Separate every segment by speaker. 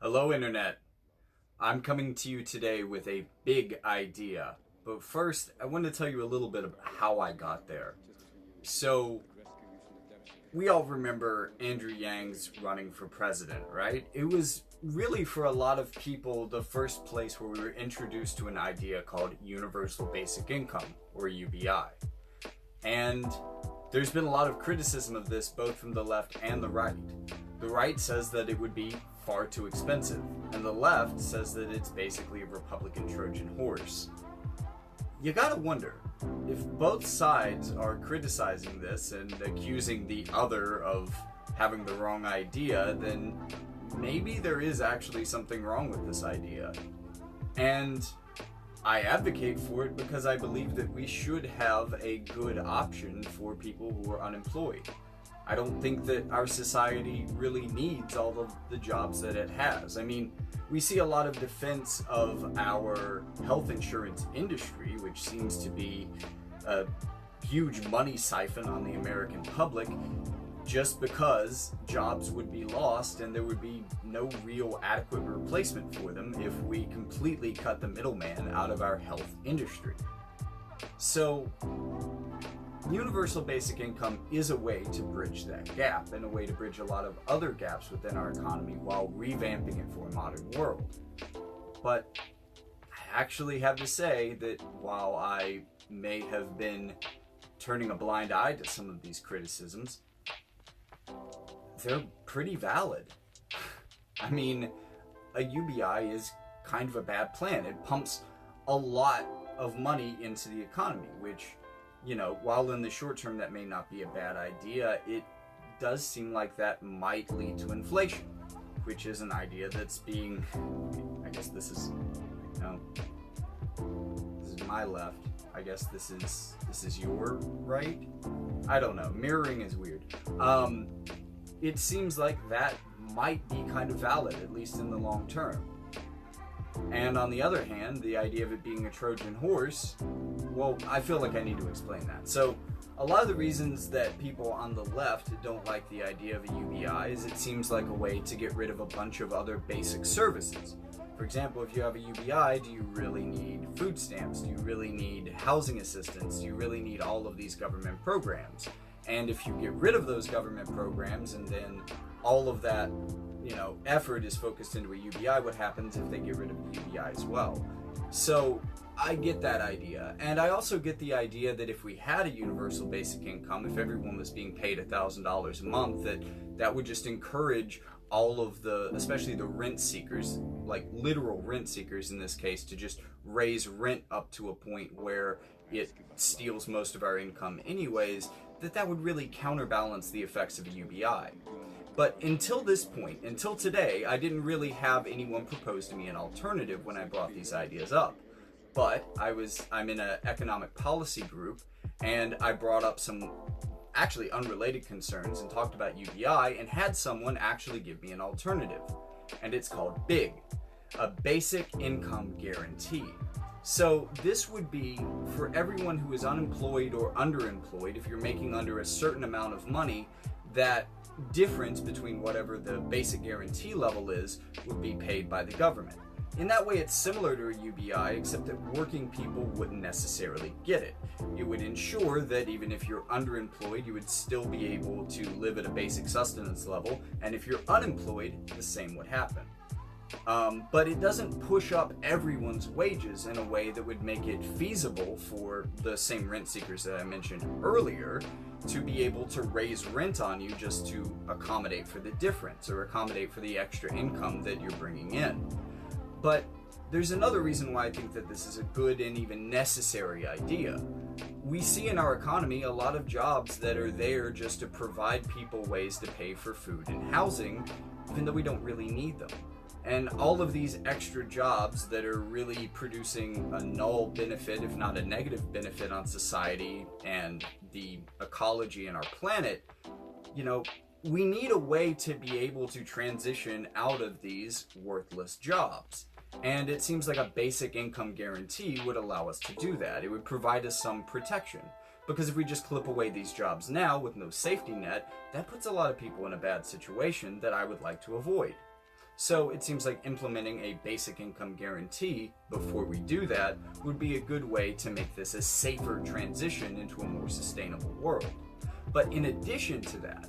Speaker 1: Hello, Internet. I'm coming to you today with a big idea. But first, I want to tell you a little bit about how I got there. So, we all remember Andrew Yang's running for president, right? It was really, for a lot of people, the first place where we were introduced to an idea called Universal Basic Income, or UBI. And there's been a lot of criticism of this both from the left and the right. The right says that it would be far too expensive, and the left says that it's basically a Republican Trojan horse. You gotta wonder, if both sides are criticizing this and accusing the other of having the wrong idea, then maybe there is actually something wrong with this idea. And I advocate for it because I believe that we should have a good option for people who are unemployed. I don't think that our society really needs all of the jobs that it has. I mean, we see a lot of defense of our health insurance industry, which seems to be a huge money siphon on the American public, just because jobs would be lost and there would be no real adequate replacement for them if we completely cut the middleman out of our health industry. So, universal basic income is a way to bridge that gap and a way to bridge a lot of other gaps within our economy while revamping it for a modern world. But I actually have to say that while I may have been turning a blind eye to some of these criticisms, they're pretty valid. I mean, a UBI is kind of a bad plan. It pumps a lot of money into the economy, which, while in the short term that may not be a bad idea, it does seem like that might lead to inflation, which is an idea that's being, I guess this is my left. I guess this is your right. I don't know. Mirroring is weird. It seems like that might be kind of valid, at least in the long term. And on the other hand, the idea of it being a Trojan horse, well, I feel like I need to explain that. So, a lot of the reasons that people on the left don't like the idea of a UBI is it seems like a way to get rid of a bunch of other basic services. For example, if you have a UBI, do you really need food stamps? Do you really need housing assistance? Do you really need all of these government programs? And if you get rid of those government programs and then all of that effort is focused into a UBI, what happens if they get rid of the UBI as well? So I get that idea. And I also get the idea that if we had a universal basic income, if everyone was being paid $1,000 a month, that would just encourage all of the, especially the rent seekers, like literal rent seekers in this case, to just raise rent up to a point where it steals most of our income anyways, that would really counterbalance the effects of a UBI. But until this point, until today, I didn't really have anyone propose to me an alternative when I brought these ideas up. But I'm in an economic policy group, and I brought up some actually unrelated concerns and talked about UBI and had someone actually give me an alternative. And it's called BIG, a basic income guarantee. So this would be for everyone who is unemployed or underemployed. If you're making under a certain amount of money, that difference between whatever the basic guarantee level is would be paid by the government. In that way, it's similar to a UBI, except that working people wouldn't necessarily get it. It would ensure that even if you're underemployed, you would still be able to live at a basic sustenance level, and if you're unemployed, the same would happen. But it doesn't push up everyone's wages in a way that would make it feasible for the same rent seekers that I mentioned earlier to be able to raise rent on you just to accommodate for the difference or accommodate for the extra income that you're bringing in. But there's another reason why I think that this is a good and even necessary idea. We see in our economy a lot of jobs that are there just to provide people ways to pay for food and housing, even though we don't really need them. And all of these extra jobs that are really producing a null benefit, if not a negative benefit on society and the ecology and our planet, we need a way to be able to transition out of these worthless jobs. And it seems like a basic income guarantee would allow us to do that. It would provide us some protection. Because if we just clip away these jobs now with no safety net, that puts a lot of people in a bad situation that I would like to avoid. So it seems like implementing a basic income guarantee before we do that would be a good way to make this a safer transition into a more sustainable world. But in addition to that,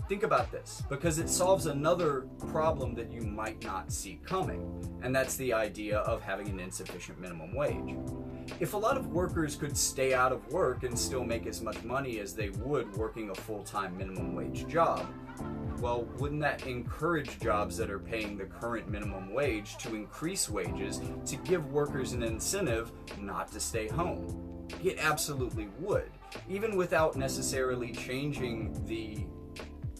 Speaker 1: think about this, because it solves another problem that you might not see coming, and that's the idea of having an insufficient minimum wage. If a lot of workers could stay out of work and still make as much money as they would working a full-time minimum wage job, well, wouldn't that encourage jobs that are paying the current minimum wage to increase wages to give workers an incentive not to stay home? It absolutely would, even without necessarily changing the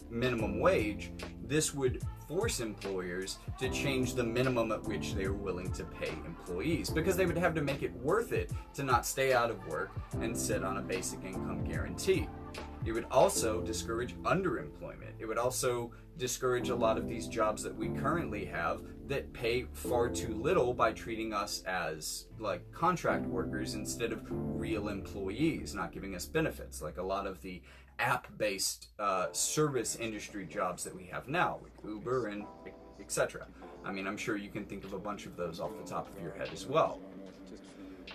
Speaker 1: minimum wage. This would force employers to change the minimum at which they are willing to pay employees, because they would have to make it worth it to not stay out of work and sit on a basic income guarantee. It would also discourage underemployment. It would also discourage a lot of these jobs that we currently have that pay far too little by treating us as like contract workers instead of real employees, not giving us benefits, like a lot of the app-based service industry jobs that we have now, like Uber and etc. I mean, I'm sure you can think of a bunch of those off the top of your head as well.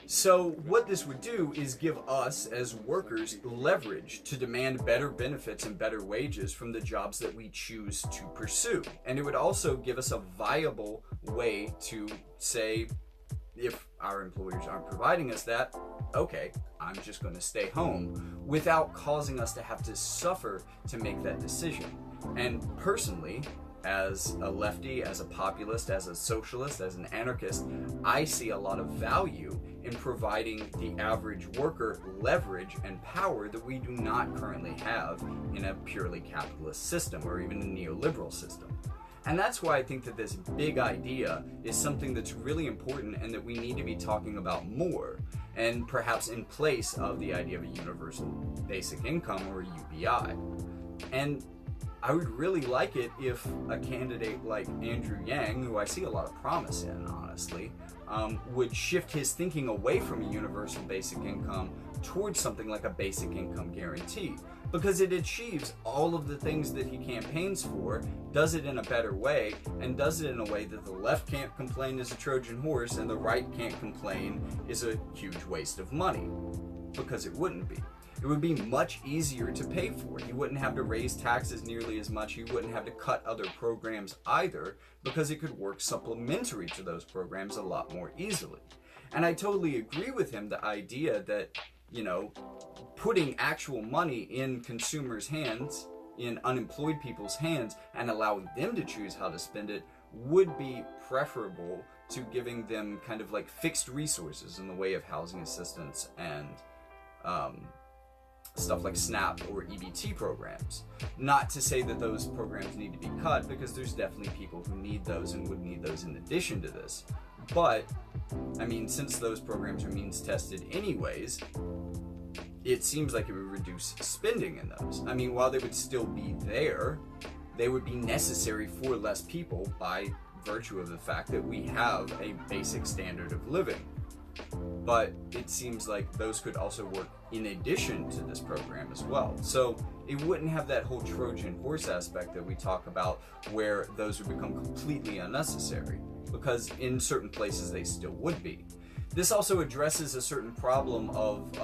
Speaker 1: So what this would do is give us as workers leverage to demand better benefits and better wages from the jobs that we choose to pursue. And it would also give us a viable way to say, if our employers aren't providing us that, okay, I'm just going to stay home, without causing us to have to suffer to make that decision. And personally, as a lefty, as a populist, as a socialist, as an anarchist, I see a lot of value in providing the average worker leverage and power that we do not currently have in a purely capitalist system or even a neoliberal system. And that's why I think that this big idea is something that's really important and that we need to be talking about more, and perhaps in place of the idea of a universal basic income or a UBI. And I would really like it if a candidate like Andrew Yang, who I see a lot of promise in, honestly, would shift his thinking away from a universal basic income towards something like a basic income guarantee, because it achieves all of the things that he campaigns for, does it in a better way, and does it in a way that the left can't complain is a Trojan horse and the right can't complain is a huge waste of money, because it wouldn't be. It would be much easier to pay for. You wouldn't have to raise taxes nearly as much. You wouldn't have to cut other programs either, because it could work supplementary to those programs a lot more easily. And I totally agree with him, the idea that, you know, putting actual money in consumers' hands, in unemployed people's hands, and allowing them to choose how to spend it would be preferable to giving them kind of like fixed resources in the way of housing assistance and stuff like SNAP or EBT programs. Not to say that those programs need to be cut, because there's definitely people who need those and would need those in addition to this. But, I mean, since those programs are means tested anyways, it seems like it would reduce spending in those. I mean, while they would still be there, they would be necessary for less people by virtue of the fact that we have a basic standard of living. But it seems like those could also work in addition to this program as well. So it wouldn't have that whole Trojan horse aspect that we talk about, where those would become completely unnecessary, because in certain places they still would be. This also addresses a certain problem of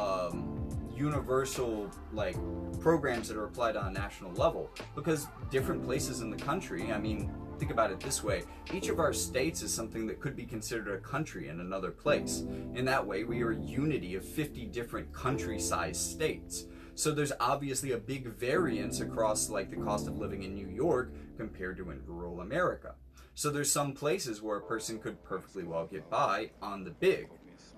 Speaker 1: universal like programs that are applied on a national level, because different places in the country, I mean, think about it this way, each of our states is something that could be considered a country in another place. In that way, we are a unity of 50 different country-sized states. So there's obviously a big variance across like the cost of living in New York compared to in rural America. So there's some places where a person could perfectly well get by on the big.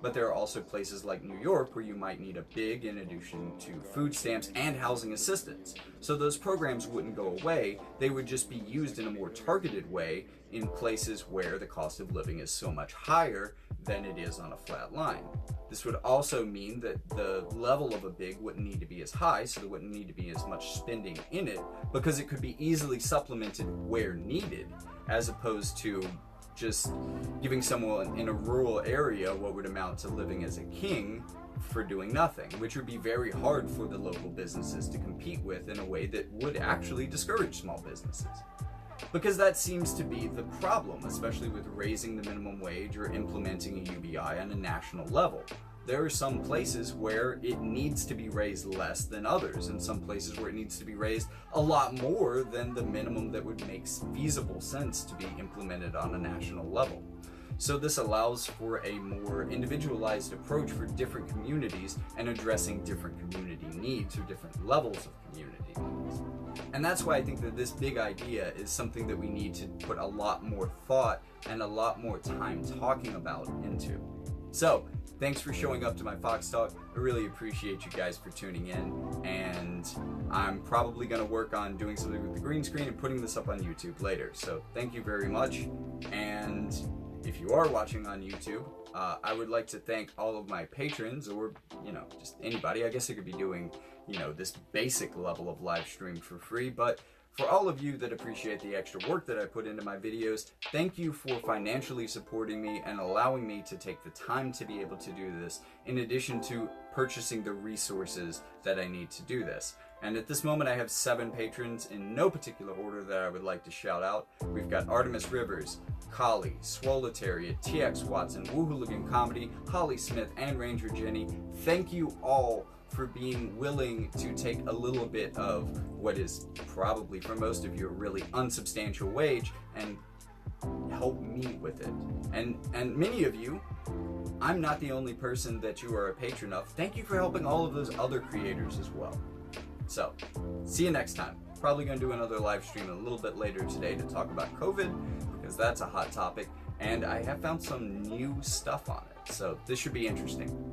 Speaker 1: But there are also places like New York where you might need a big in addition to food stamps and housing assistance. So those programs wouldn't go away, they would just be used in a more targeted way in places where the cost of living is so much higher than it is on a flat line. This would also mean that the level of a big wouldn't need to be as high, so there wouldn't need to be as much spending in it, because it could be easily supplemented where needed, as opposed to just giving someone in a rural area what would amount to living as a king for doing nothing, which would be very hard for the local businesses to compete with in a way that would actually discourage small businesses. Because that seems to be the problem, especially with raising the minimum wage or implementing a UBI on a national level. There are some places where it needs to be raised less than others, and some places where it needs to be raised a lot more than the minimum that would make feasible sense to be implemented on a national level. So this allows for a more individualized approach for different communities and addressing different community needs or different levels of community needs. And that's why I think that this big idea is something that we need to put a lot more thought and a lot more time talking about into. So, thanks for showing up to my Fox Talk. I really appreciate you guys for tuning in, and I'm probably going to work on doing something with the green screen and putting this up on YouTube later. So, thank you very much, and if you are watching on YouTube, I would like to thank all of my patrons, or, just anybody. I guess I could be doing, this basic level of live stream for free, but for all of you that appreciate the extra work that I put into my videos, thank you for financially supporting me and allowing me to take the time to be able to do this, in addition to purchasing the resources that I need to do this. And at this moment I have 7 patrons in no particular order that I would like to shout out. We've got Artemis Rivers, Kali, Swolitariat, TX Watson, Woohooligan Comedy, Holly Smith, and Ranger Jenny. Thank you all for being willing to take a little bit of what is probably for most of you a really unsubstantial wage and help me with it. And many of you, I'm not the only person that you are a patron of. Thank you for helping all of those other creators as well. So, see you next time. Probably going to do another live stream a little bit later today to talk about COVID, because that's a hot topic, and I have found some new stuff on it. So this should be interesting.